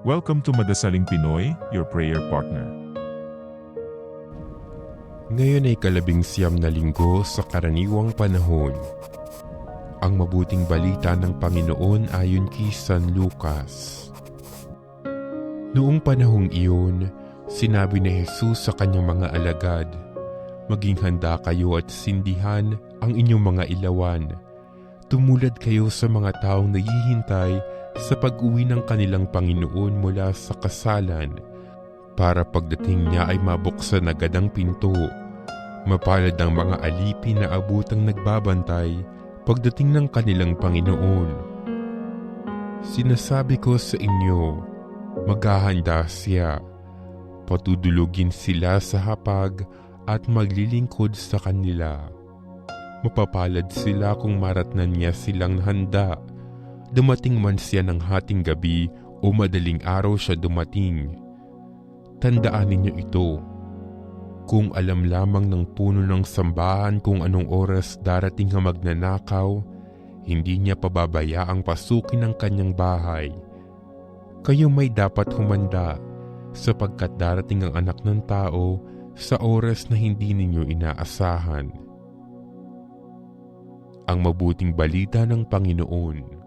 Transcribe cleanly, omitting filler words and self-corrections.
Welcome to Madasaling Pinoy, your prayer partner. Ngayon ay kalabing-siyam na linggo sa karaniwang panahon. Ang mabuting balita ng Panginoon ayon kay San Lucas. Noong panahong iyon, sinabi ni Jesus sa kanyang mga alagad, "Maging handa kayo at sindihan ang inyong mga ilawan. Tumulad kayo sa mga taong naghihintay sa pag-uwi ng kanilang Panginoon mula sa kasalan, para pagdating niya ay mabuksan agad ang pinto. Mapalad ang mga alipin na abutang nagbabantay pagdating ng kanilang Panginoon. Sinasabi ko sa inyo, maghahanda siya. Patudulugin sila sa hapag at maglilingkod sa kanila. Mapapalad sila kung maratnan niya silang handa. Dumating man siya ng hating gabi o madaling araw siya dumating. Tandaan ninyo ito. Kung alam lamang ng puno ng sambahan kung anong oras darating ang magnanakaw, hindi niya pababayaang pasukin ang kanyang bahay. Kayo may dapat humanda, sapagkat darating ang Anak ng Tao sa oras na hindi ninyo inaasahan." Ang mabuting balita ng Panginoon.